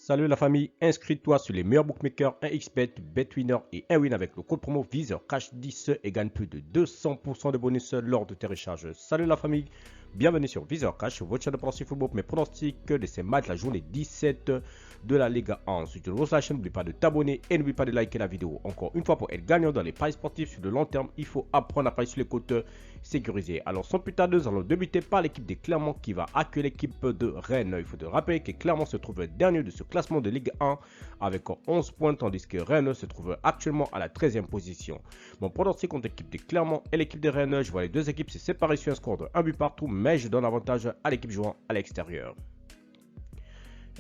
Salut la famille, inscris-toi sur les meilleurs bookmakers 1xBet, BetWinner et 1win avec le code promo VizorCash10 et gagne plus de 200% de bonus lors de tes recharges. Salut la famille, bienvenue sur VizorCash, votre chaîne de pronostic football, mes pronostics de ces matchs la journée 17 de la Ligue 1. Si tu ne la chaîne, n'oublie pas de t'abonner et n'oublie pas de liker la vidéo. Encore une fois, pour être gagnant dans les paris sportifs sur le long terme, il faut apprendre à parier sur les côtes sécurisées. Alors sans plus tarder, nous allons débuter par l'équipe de Clermont qui va accueillir l'équipe de Rennes. Il faut te rappeler que Clermont se trouve dernier de ce classement de Ligue 1 avec 11 points, tandis que Rennes se trouve actuellement à la 13e position. Mon pronostic contre l'équipe de Clermont et l'équipe de Rennes, je vois les deux équipes se séparer sur un score de 1 but partout, mais je donne avantage à l'équipe jouant à l'extérieur.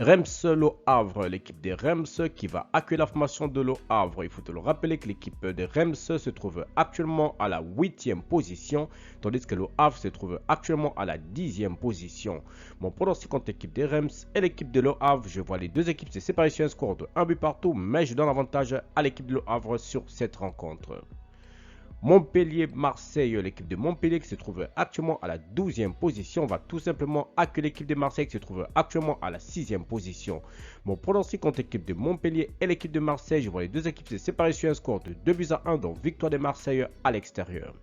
Reims Le Havre, l'équipe de Reims qui va accueillir la formation de Le Havre. Il faut te le rappeler que l'équipe de Reims se trouve actuellement à la 8e position, tandis que Le Havre se trouve actuellement à la 10e position. Mon pronostic contre l'équipe de Reims et l'équipe de Le Havre, je vois les deux équipes se séparer sur un score de 1 but partout, mais je donne avantage à l'équipe de Le Havre sur cette rencontre. Montpellier-Marseille, l'équipe de Montpellier qui se trouve actuellement à la 12e position va tout simplement accueillir l'équipe de Marseille qui se trouve actuellement à la 6e position. Mon pronostic contre l'équipe de Montpellier et l'équipe de Marseille, je vois les deux équipes se séparer sur un score de 2-1, donc victoire de Marseille à l'extérieur.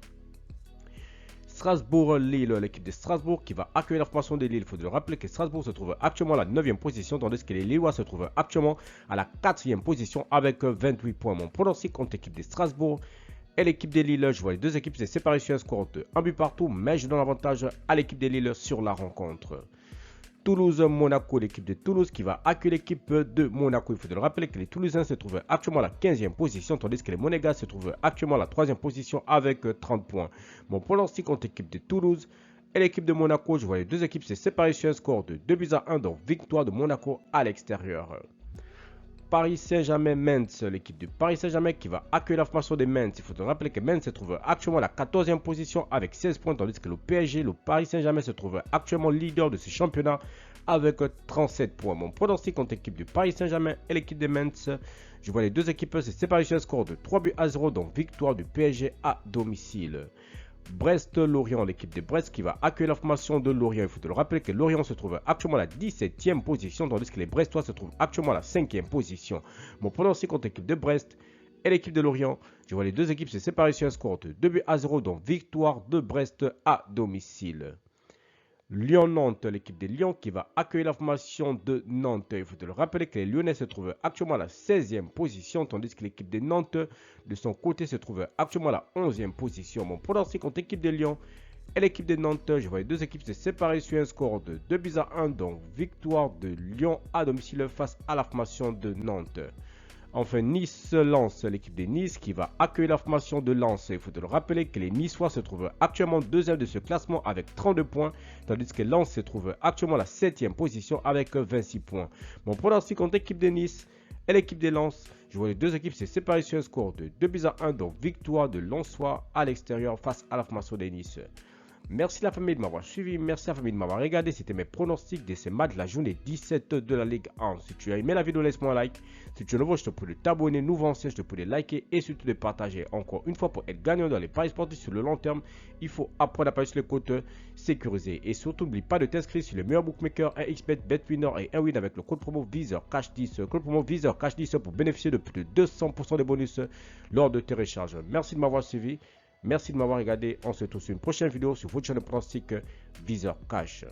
Strasbourg-Lille, l'équipe de Strasbourg qui va accueillir la formation de Lille. Il faut le rappeler que Strasbourg se trouve actuellement à la 9e position, tandis que les Lillois se trouvent actuellement à la 4e position avec 28 points. Mon pronostic contre l'équipe de Strasbourg et l'équipe de Lille, je vois les deux équipes se séparer sur un score de 1 but partout, mais je donne l'avantage à l'équipe de Lille sur la rencontre. Toulouse-Monaco, l'équipe de Toulouse qui va accueillir l'équipe de Monaco. Il faut le rappeler que les Toulousains se trouvent actuellement à la 15e position, tandis que les Monégas se trouvent actuellement à la 3e position avec 30 points. Mon pronostic contre l'équipe de Toulouse et l'équipe de Monaco, je vois les deux équipes se séparer sur un score de 2-1, donc victoire de Monaco à l'extérieur. Paris Saint-Germain-Metz, l'équipe de Paris Saint-Germain qui va accueillir la formation de Metz. Il faut te rappeler que Metz se trouve actuellement à la 14e position avec 16 points, tandis que le PSG, le Paris Saint-Germain, se trouve actuellement leader de ce championnat avec 37 points. Mon pronostic contre l'équipe du Paris Saint-Germain et l'équipe de Metz, je vois les deux équipes se séparer sur un score de 3-0, donc victoire du PSG à domicile. Brest-Lorient, l'équipe de Brest qui va accueillir la formation de Lorient. Il faut te le rappeler que Lorient se trouve actuellement à la 17e position, tandis que les Brestois se trouvent actuellement à la 5e position. Mon pronostic contre l'équipe de Brest et l'équipe de Lorient, je vois les deux équipes se séparer sur un score de 2-0, donc victoire de Brest à domicile. Lyon-Nantes, l'équipe de Lyon qui va accueillir la formation de Nantes. Il faut te le rappeler que les Lyonnais se trouvent actuellement à la 16e position, tandis que l'équipe de Nantes, de son côté, se trouve actuellement à la 11e position. Mon pronostic contre l'équipe de Lyon et l'équipe de Nantes, je vois les deux équipes se séparer sur un score de 2-1, donc victoire de Lyon à domicile face à la formation de Nantes. Enfin, Nice-Lens, l'équipe de Nice qui va accueillir la formation de Lens. Il faut te le rappeler que les Niçois se trouvent actuellement deuxième de ce classement avec 32 points, tandis que Lens se trouve actuellement à la 7e position avec 26 points. Mon pronostic contre l'équipe de Nice et l'équipe de Lens, je vois les deux équipes se séparer sur un score de 2-1, donc victoire de Lensois à l'extérieur face à la formation de Nice. Merci la famille de m'avoir suivi, merci la famille de m'avoir regardé. C'était mes pronostics de ces matchs de la journée 17 de la Ligue 1. Si tu as aimé la vidéo, laisse-moi un like. Si tu es nouveau, je te prie de t'abonner, nouveau ancien, je te prie de liker et surtout de partager. Encore une fois, pour être gagnant dans les paris sportifs sur le long terme, il faut apprendre à parier sur les côtes sécurisées. Et surtout, n'oublie pas de t'inscrire sur les meilleurs bookmakers 1xBet, BetWinner et 1win avec le code promo VizorCash10. Code promo VizorCash10 pour bénéficier de plus de 200% de bonus lors de tes recharges. Merci de m'avoir suivi. Merci de m'avoir regardé. On se retrouve sur une prochaine vidéo sur votre chaîne de pronostic VizorCash.